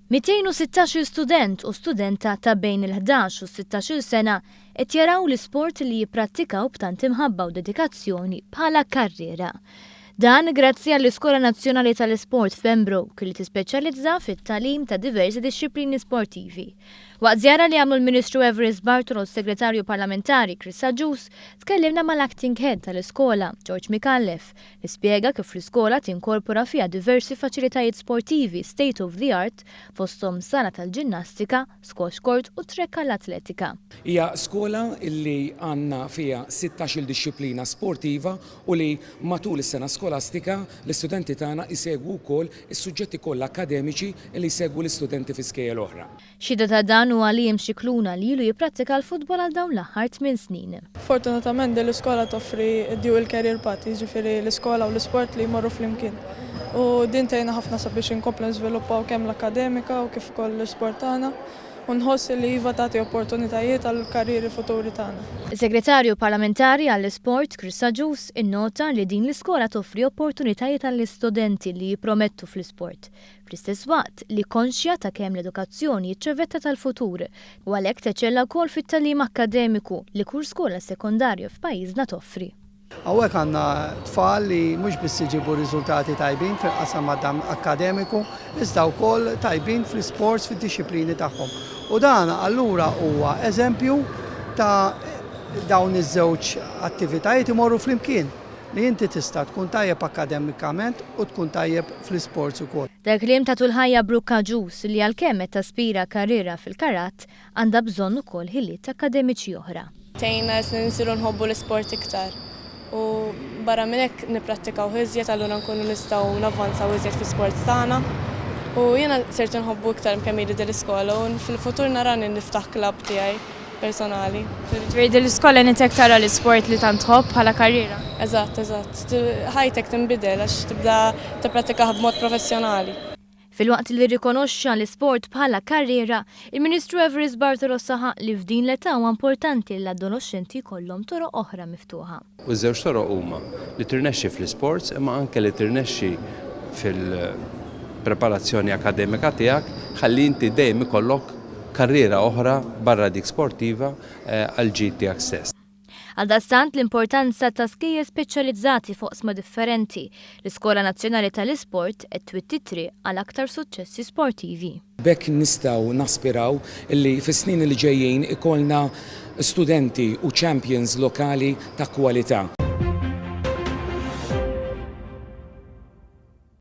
216 student u studenta ta' bejn il-11 u 16 sena qed jaraw l-isport li jipprattikaw b'tant imħabba u dedikazzjoni bħala karriera. Dan grazzi għall-Iskola Nazzjonali tal-Isport f'Pembroke li tispeċjalizza fit-tagħlim ta' diversi dixxiplini sportivi. Waqt żjara li għamlu l-Ministru L-Isport u s-Segretarju Parlamentari tkellimna mal-Acting Head tal-Iskola, George Mikallef, li spjega kif l-Iskola tinkorpora fiha diversi faċilitajiet sportivi state of the art fosthom sala tal-ġinnastika, squash court u trek għall-atletika. Hija skola li għandna fiha 16 dixxiplina sportiva u li matul is-sena skolastika l-istudenti tagħna jsegwu wkoll is-suġġetti kollha akkademiċi li jsegwu l-istudenti fi skejjel oħra. Xhieda ta' dan huwa li Iklun li ilu jipprattika l-futbol għal dawn l-aħħar 8 snin. Fortunatament l-Iskola toffri il-career path, jiġifieri l-iskola u l-isport li jmorru flimkien. U din tgħinna ħafna sabiex inkomplu nżviluppaw kemm l-akademika u kif ukoll l-isport tagħna. U nħossi li iva tagħti opportunitajiet għall-karrieri futuri tagħna. Is-Segretarju Parlamentari għall-Isport innota li din l-iskola toffri opportunitajiet għall-istudenti li jippromettu fl-isport. Fl-istess waqt li konxja ta' kemm l-edukazzjoni jiċċevetta tal-futur u għalhekk teċella wkoll fit-tagħlim akkademiku li kull skola sekondarja f'pajjiżna toffri. Hawnhekk għandna tfal li mhux biss iġibu riżultati tajbin fil-qasam akkademiku, iżda wkoll tajbin fl-isports fid-dixxiplini tagħhom. U dan allura huwa eżempju ta' dawn iż-żewġ attivitajiet imorru flimkien li inti tista' tkun tajjeb akademikament u tkun tajjeb fl-isports ukoll. Dak kliem ta' tul-ħajja li għalkemm qed taspira karriera fil-karat għandha bżonn ukoll ħiliet akademiċi oħra. Tgħinna nsiru nħobbu l-isport iktar. U barra minn hekk nipprattikaw iżjed allura nkunu nistgħu navvanzaw iżjed fl-isports tagħna. U jiena sirt inħobbu iktar kemm jiri l-iskola u fil-futur narani niftaħ klabb tiegħi personali. Ġifieri l-iskola nitek tara l-isport li tant tħobb bħala karriera. Eżatt. Ħajtek tinbidel għax tibda tippratikaha b'mod professjonali. Filwaqt li rikonoxxa l-isport bħala karriera, il-Ministru L-Isport saħaq li f'din l-età huwa importanti li l-adolescenti jkollhom toroq oħra miftuħa. U ż-żewġ toroq huma li tirnexxi fl-isports imma anke li tirnexxi fil-preparazzjoni akademika tiegħek ħalli inti dejjem ikollok karriera oħra barra dik sportiva għal ġid tiegħek stess. Għaldastant l-importanza ta' skejjel speċjalizzati fuq oqsma differenti, l-Iskola Nazzjonali tal-Isport qed twittitri għal aktar suċċessi sportivi. B'hekk nistgħu naspiraw li fis-snin li ġejjin ikollna studenti u champions lokali ta' kwalità.